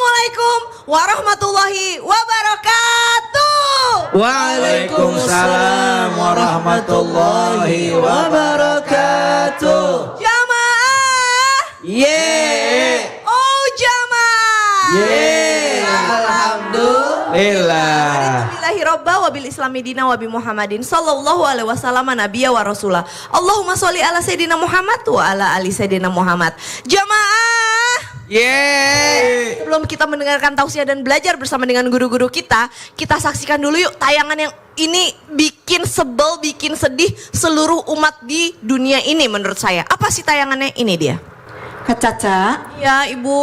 Assalamualaikum warahmatullahi wabarakatuh. Waalaikumsalam warahmatullahi wabarakatuh. Jamaah. Yeay. Oh jamaah. Yeay. Alhamdulillah. Alhamdulillahi robba wabil islami dina wabi Muhammadin sallallahu alaihi wasallam nabiyya wa rasulah. Allahumma sholli ala sayyidina Muhammad wa ala ali sayyidina Muhammad. Jamaah. Yeay. Sebelum kita mendengarkan tausiah dan belajar bersama dengan guru-guru kita saksikan dulu yuk tayangan yang ini bikin sebel, bikin sedih seluruh umat di dunia ini menurut saya. Apa sih tayangannya? Ini dia. Kak Caca, Ya Ibu.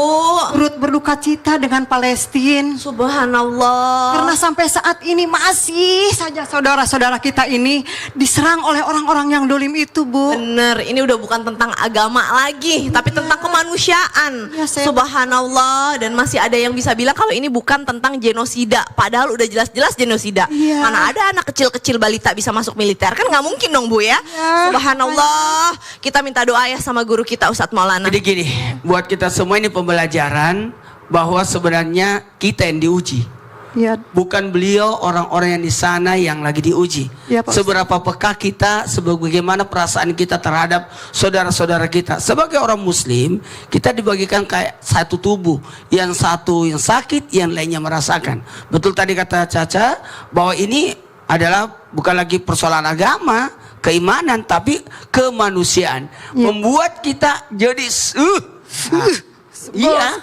turut berduka cita dengan Palestina. Subhanallah. Karena sampai saat ini masih saja saudara-saudara kita ini diserang oleh orang-orang yang dolim itu, Bu. Bener, ini udah bukan tentang agama lagi, tapi tentang kemanusiaan. Ya, saya- Subhanallah. Dan masih ada yang bisa bilang kalau ini bukan tentang genosida, padahal udah jelas-jelas genosida. Iya. Mana ada anak kecil-kecil balita bisa masuk militer, kan nggak mungkin dong Bu ya. Ya. Subhanallah. Kita minta doa ya sama guru kita Ustadz Maulana. Jadi gini, buat kita semua ini pembelajaran bahwa sebenarnya kita yang diuji. Ya, Bukan beliau orang-orang yang di sana yang lagi diuji. Ya, Pak. Seberapa peka kita, sebagaimana perasaan kita terhadap saudara-saudara kita. Sebagai orang muslim, kita dibagikan kayak satu tubuh. Yang satu yang sakit, yang lainnya merasakan. Betul tadi kata Caca, bahwa ini adalah bukan lagi persoalan agama, keimanan, tapi kemanusiaan. Membuat kita jadi iya,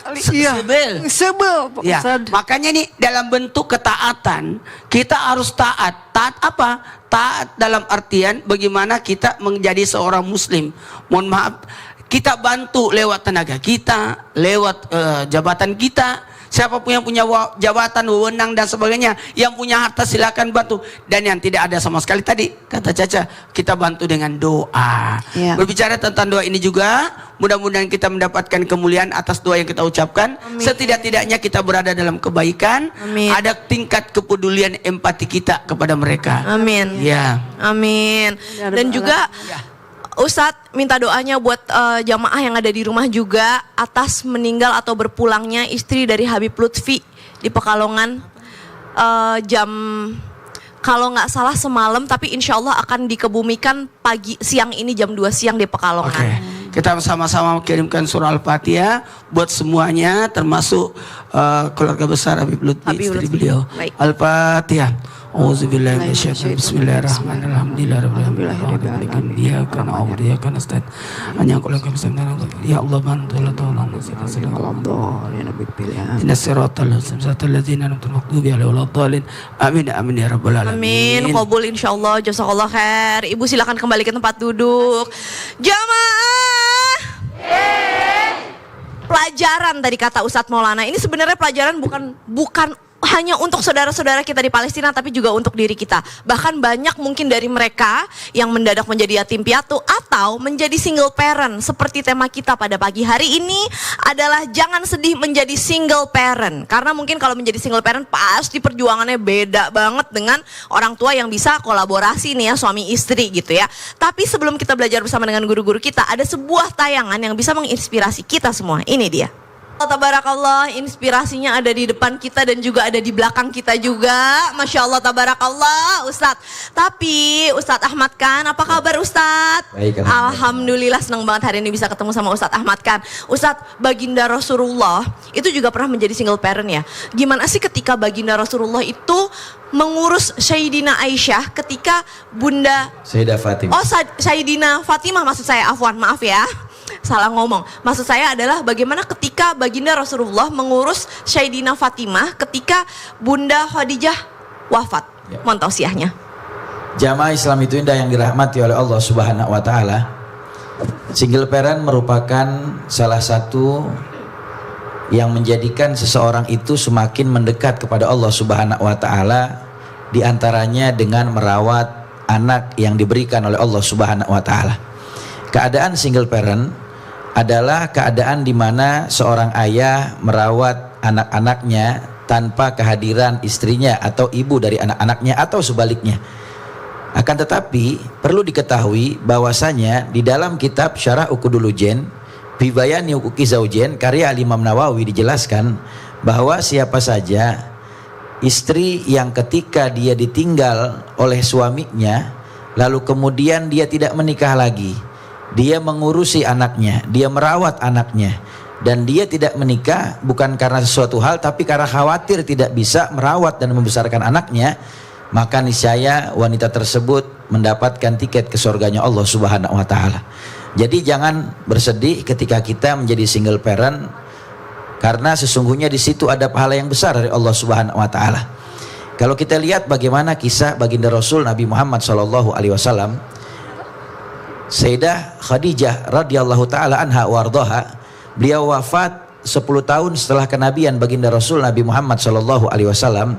sebel. Sebel, Pak Ya, Ustadz. makanya nih dalam bentuk ketaatan kita harus taat. Taat apa? Taat dalam artian bagaimana kita menjadi seorang muslim. Mohon maaf, kita bantu lewat tenaga kita, lewat jabatan kita. Siapapun yang punya jabatan, wewenang dan sebagainya, yang punya harta silakan bantu. Dan yang tidak ada sama sekali tadi kata Caca, kita bantu dengan doa. Ya. Berbicara tentang doa ini juga, mudah-mudahan kita mendapatkan kemuliaan atas doa yang kita ucapkan. Amin. Setidak-tidaknya kita berada dalam kebaikan. Amin. Ada tingkat kepedulian empati kita kepada mereka. Amin. Ya. Amin. Dan juga Ustadz minta doanya buat jamaah yang ada di rumah juga atas meninggal atau berpulangnya istri dari Habib Lutfi di Pekalongan jam kalau nggak salah semalam, tapi insya Allah akan dikebumikan siang ini jam 2 siang di Pekalongan. Oke. Kita sama-sama kirimkan surah Al-Fatihah buat semuanya, termasuk keluarga besar Habib Lutfi, Habib istri Lutfi. beliau. Baik. Al-Fatihah. Auzubillahi minasyaitonir bismillahirrahmanirrahim. Alhamdulillahirabbil iyyaka na'budu wa iyyaka nasta'in. Hanya kau yang bisa menolong. Ya Allah bantulah tolong. Inna siratal ladzina an'amta alaihim waladdallin. Amin amin ya rabbal alamin. Amin, qabul insyaallah, jazakallah khair. Ibu silakan kembali ke tempat duduk. Jamaah. Pelajaran tadi kata Ustadz Maulana. Ini sebenarnya pelajaran bukan hanya untuk saudara-saudara kita di Palestina, tapi juga untuk diri kita. Bahkan banyak mungkin dari mereka yang mendadak menjadi yatim piatu atau menjadi single parent. Seperti tema kita pada pagi hari ini adalah jangan sedih menjadi single parent. Karena mungkin kalau menjadi single parent pasti perjuangannya beda banget dengan orang tua yang bisa kolaborasi nih ya, suami istri gitu ya. Tapi sebelum kita belajar bersama dengan guru-guru kita, ada sebuah tayangan yang bisa menginspirasi kita semua. Ini dia. Tabarakallah, inspirasinya ada di depan kita dan juga ada di belakang kita juga. Masya Allah, tabarakallah Ustadz. Tapi Ustadz Ahmad Khan, apa kabar Ustadz? Baik, Alhamdulillah, senang banget hari ini bisa ketemu sama Ustadz Ahmad Khan. Ustadz, baginda Rasulullah itu juga pernah menjadi single parent ya. Gimana sih ketika baginda Rasulullah itu mengurus Sayyidina Aisyah ketika Bunda Sayyidah Fatimah. Oh, Sayyidina Fatimah maksud saya, afwan, maaf ya. Salah ngomong. Maksud saya adalah bagaimana ketika baginda Rasulullah mengurus Sayyidina Fatimah ketika Bunda Khadijah wafat. Ya. Mohon tausiahnya. Jamaah Islam itu indah yang dirahmati oleh Allah Subhanahu wa taala. Single parent merupakan salah satu yang menjadikan seseorang itu semakin mendekat kepada Allah Subhanahu wa taala, di antaranya dengan merawat anak yang diberikan oleh Allah Subhanahu wa taala. Keadaan single parent adalah keadaan di mana seorang ayah merawat anak-anaknya tanpa kehadiran istrinya atau ibu dari anak-anaknya atau sebaliknya. Akan tetapi perlu diketahui bahwasanya di dalam kitab Syarah Uqudul Ujen fi Bayani Huquqi Zaujain karya Imam Nawawi dijelaskan bahwa siapa saja istri yang ketika dia ditinggal oleh suaminya lalu kemudian dia tidak menikah lagi, dia mengurusi anaknya, dia merawat anaknya, dan dia tidak menikah bukan karena sesuatu hal tapi karena khawatir tidak bisa merawat dan membesarkan anaknya, maka niscaya wanita tersebut mendapatkan tiket ke surganya Allah Subhanahu wa taala. Jadi jangan bersedih ketika kita menjadi single parent, karena sesungguhnya di situ ada pahala yang besar dari Allah Subhanahu wa taala. Kalau kita lihat bagaimana kisah baginda Rasul Nabi Muhammad sallallahu alaihi wasallam, Sayyidah Khadijah radhiyallahu taala anha wardaha, beliau wafat 10 tahun setelah kenabian baginda Rasul Nabi Muhammad sallallahu alaihi wasallam,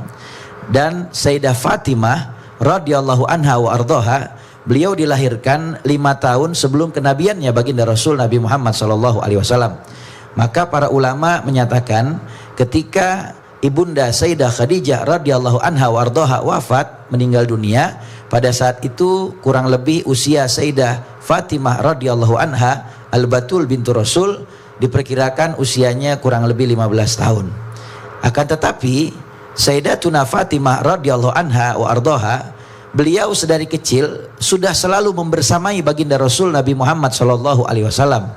dan Sayyidah Fatimah radhiyallahu anha wardaha, beliau dilahirkan 5 tahun sebelum kenabiannya baginda Rasul Nabi Muhammad sallallahu alaihi wasallam. Maka para ulama menyatakan ketika ibunda Sayyidah Khadijah radhiyallahu anha wardaha wafat, meninggal dunia, pada saat itu kurang lebih usia Sayyidah Fatimah radhiyallahu anha Al-Batul bintu Rasul diperkirakan usianya kurang lebih 15 tahun. Akan tetapi Sayyidatuna Fatimah radhiyallahu anha wa ardaha, beliau sedari kecil sudah selalu membersamai baginda Rasul Nabi Muhammad sallallahu alaihi wasallam,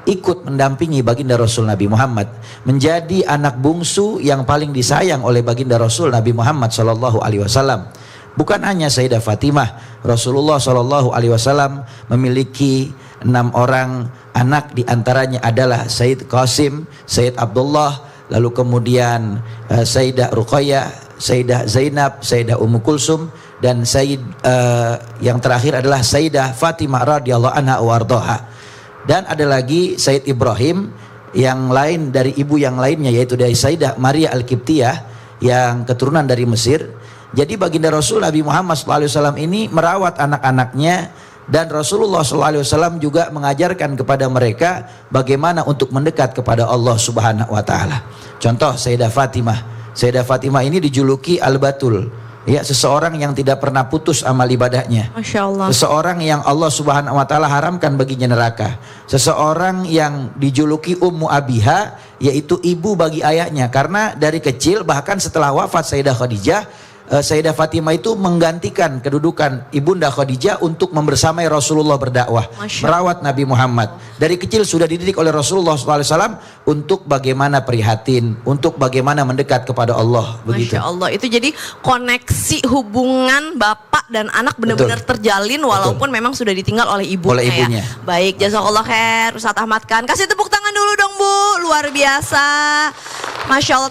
ikut mendampingi baginda Rasul Nabi Muhammad, menjadi anak bungsu yang paling disayang oleh baginda Rasul Nabi Muhammad sallallahu alaihi wasallam. Bukan hanya Sayyidah Fatimah, Rasulullah sallallahu alaihi wasallam memiliki 6 orang anak, diantaranya adalah Sayyid Qasim, Sayyid Abdullah, lalu kemudian Sayyidah Ruqayyah, Sayyidah Zainab, Sayyidah Ummu Kulsum, dan yang terakhir adalah Sayyidah Fatimah radhiyallahu anha wardaha. Dan ada lagi Sayyid Ibrahim yang lain dari ibu yang lainnya, yaitu dari Sayyidah Maria Al-Qibtiyah yang keturunan dari Mesir. Jadi baginda Rasul Nabi Muhammad SAW ini merawat anak-anaknya, dan Rasulullah SAW juga mengajarkan kepada mereka bagaimana untuk mendekat kepada Allah Subhanahu wa taala. Contoh Sayyidah Fatimah. Sayyidah Fatimah ini dijuluki Al-Batul. Ya, seseorang yang tidak pernah putus amal ibadahnya. Masya Allah. Seseorang yang Allah Subhanahu wa taala haramkan baginya neraka. Seseorang yang dijuluki Ummu Abiha, yaitu ibu bagi ayahnya, karena dari kecil bahkan setelah wafat Sayyidah Khadijah, Sayyidah Fatimah itu menggantikan kedudukan ibunda Khadijah untuk membersamai Rasulullah berdakwah, merawat Nabi Muhammad. Dari kecil sudah dididik oleh Rasulullah SAW untuk bagaimana prihatin, untuk bagaimana mendekat kepada Allah. Begitu. Masya Allah, itu jadi koneksi hubungan bapak dan anak benar-benar terjalin walaupun memang sudah ditinggal oleh ibunya. Ya. Baik, jazakallah khair Ustaz Ahmad Khan. Kasih tepuk tangan dulu dong Bu, luar biasa. Masya Allah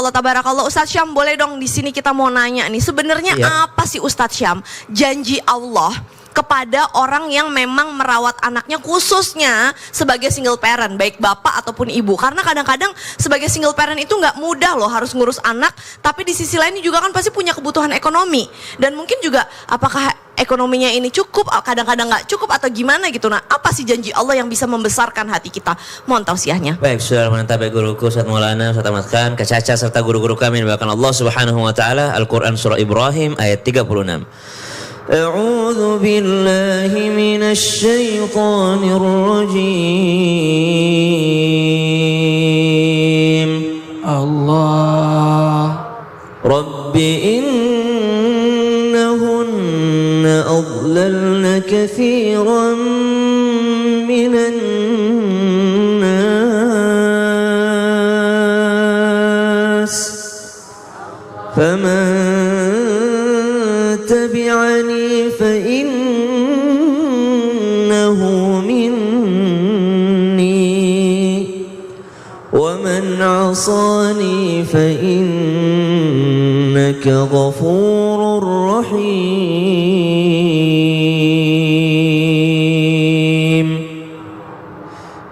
tabarakallah. Ustaz Syam, boleh dong di sini kita mau nanya nih, sebenarnya apa sih Ustaz Syam janji Allah kepada orang yang memang merawat anaknya, khususnya sebagai single parent, baik bapak ataupun ibu? Karena kadang-kadang sebagai single parent itu nggak mudah loh, harus ngurus anak, tapi di sisi lain juga kan pasti punya kebutuhan ekonomi, dan mungkin juga apakah ekonominya ini cukup, kadang-kadang nggak cukup atau gimana gitu. Nah, apa sih janji Allah yang bisa membesarkan hati kita? Mohon tausiahnya. Baik, saudara menantap guruku Ustaz Maulana, Ustaz Ahmad Khan, Kacaca, serta guru-guru kami yang dimuliakan Allah Subhanahu wa taala. Al-Qur'an surah Ibrahim ayat 36. A'udzu billahi minasy syaithanir rajim. Allah Rabbi innahunna adlalna katsiran minan nas faman tabi'ani fa innahu minni wa man 'asani fa innaka ghafurur rahim.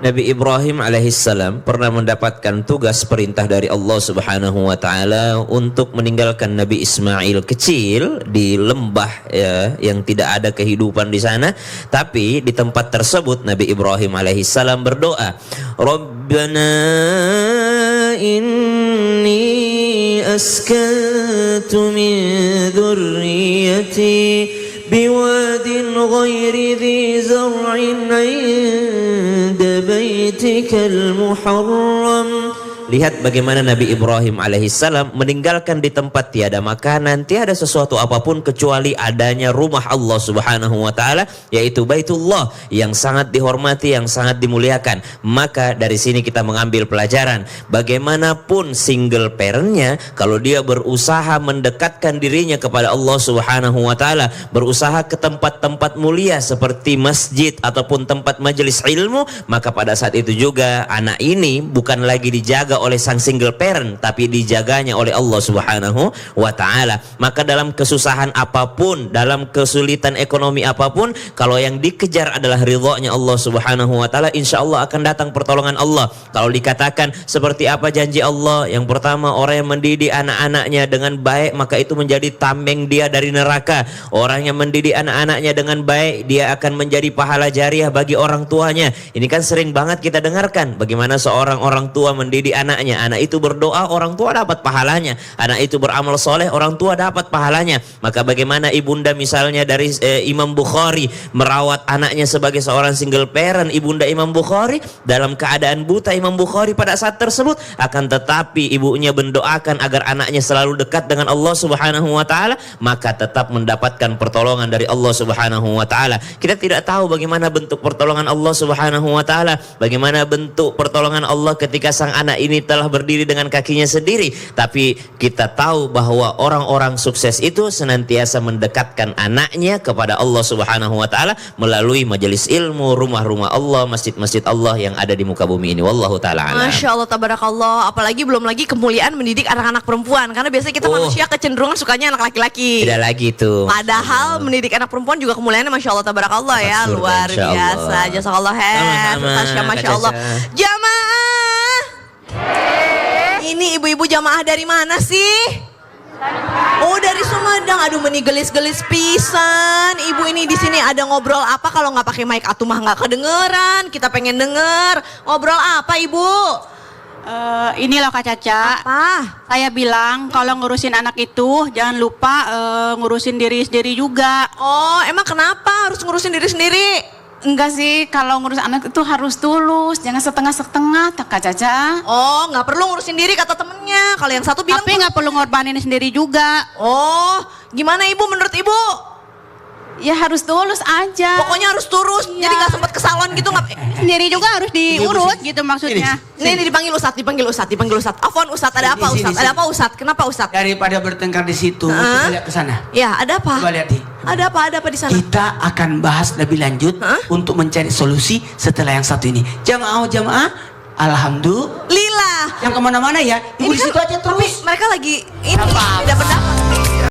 Nabi Ibrahim alaihissalam pernah mendapatkan tugas perintah dari Allah Subhanahu wa taala untuk meninggalkan Nabi Ismail kecil di lembah ya, yang tidak ada kehidupan di sana. Tapi di tempat tersebut Nabi Ibrahim alaihissalam berdoa, Rabbana inni askantu min dzurriyyati biwadin ghairi dzi zar'in 'inda baitikal muharram Lihat bagaimana Nabi Ibrahim alaihissalam meninggalkan di tempat tiada makanan, tiada sesuatu apapun kecuali adanya rumah Allah Subhanahu wa taala, yaitu Baitullah yang sangat dihormati, yang sangat dimuliakan. Maka dari sini kita mengambil pelajaran, bagaimanapun single parentnya, kalau dia berusaha mendekatkan dirinya kepada Allah Subhanahu wa taala, berusaha ke tempat-tempat mulia seperti masjid ataupun tempat majelis ilmu, maka pada saat itu juga anak ini bukan lagi dijaga oleh sang single parent, tapi dijaganya oleh Allah Subhanahu wa taala. Maka dalam kesusahan apapun, dalam kesulitan ekonomi apapun, kalau yang dikejar adalah ridhonya Allah Subhanahu wa taala, insya Allah akan datang pertolongan Allah. Kalau dikatakan seperti apa janji Allah, yang pertama, orang yang mendidik anak-anaknya dengan baik, maka itu menjadi tameng dia dari neraka. Orang yang mendidik anak-anaknya dengan baik, dia akan menjadi pahala jariah bagi orang tuanya. Ini kan sering banget kita dengarkan, bagaimana seorang orang tua mendidik anaknya, anak itu berdoa, orang tua dapat pahalanya, anak itu beramal soleh, orang tua dapat pahalanya. Maka bagaimana ibunda misalnya dari Imam Bukhari merawat anaknya sebagai seorang single parent, ibunda Imam Bukhari dalam keadaan buta, Imam Bukhari pada saat tersebut, akan tetapi ibunya mendoakan agar anaknya selalu dekat dengan Allah Subhanahu wa taala, maka tetap mendapatkan pertolongan dari Allah Subhanahu wa taala. Kita tidak tahu bagaimana bentuk pertolongan Allah Subhanahu wa taala, bagaimana bentuk pertolongan Allah ketika sang anak ini telah berdiri dengan kakinya sendiri, tapi kita tahu bahwa orang-orang sukses itu senantiasa mendekatkan anaknya kepada Allah Subhanahu wa taala melalui majelis ilmu, rumah-rumah Allah, masjid-masjid Allah yang ada di muka bumi ini. Wallahu taala alam. Masya Allah, tabarakallah. Apalagi belum lagi kemuliaan mendidik anak-anak perempuan, karena biasanya kita manusia kecenderungan sukanya anak laki-laki. Tidak lagi itu. Padahal mendidik anak perempuan juga kemuliaannya Masya Allah, tabarakallah ya. Surga, Luar insya Allah. biasa. Jazakallah khair. Tasya, Masya Allah. Jamaah, ini ibu-ibu jamaah dari mana sih? Oh, dari Sumedang. Aduh, menigelis-gelis pisan. Ibu ini di sini ada ngobrol apa? Kalau nggak pakai mic atuh mah nggak kedengeran. Kita pengen denger. Ngobrol apa, Ibu? Ini loh Kak Caca. Apa? Saya bilang kalau ngurusin anak itu jangan lupa ngurusin diri sendiri juga. Oh, emang kenapa harus ngurusin diri sendiri? Enggak sih, kalau ngurus anak itu harus tulus, jangan setengah-setengah, Kak Caca. Oh, nggak perlu ngurusin diri kata temennya. Kalau yang satu bilang, Tapi nggak perlu ngorbanin sendiri juga. oh, gimana Ibu menurut Ibu? Ya harus tulus aja. Pokoknya harus turus, Iya. jadi nggak sempat ke salon gitu nggak? Sendiri juga harus diurus gitu maksudnya. Ini dipanggil Ustadz, dipanggil Ustadz. Afwan Ustadz, ada apa Sini, Ustadz? sini. Ada apa Ustadz? Kenapa Ustadz? Daripada bertengkar di situ, kita lihat ke sana. Ya, ada apa? Coba lihat nih. Ada apa di sana? Kita akan bahas lebih lanjut untuk mencari solusi setelah yang satu ini. Jamaah, alhamdulillah. Lila. Yang kemana-mana ya, ibu Ini di situ kan- aja Tapi terus. mereka lagi ini Apa? beda pendapat.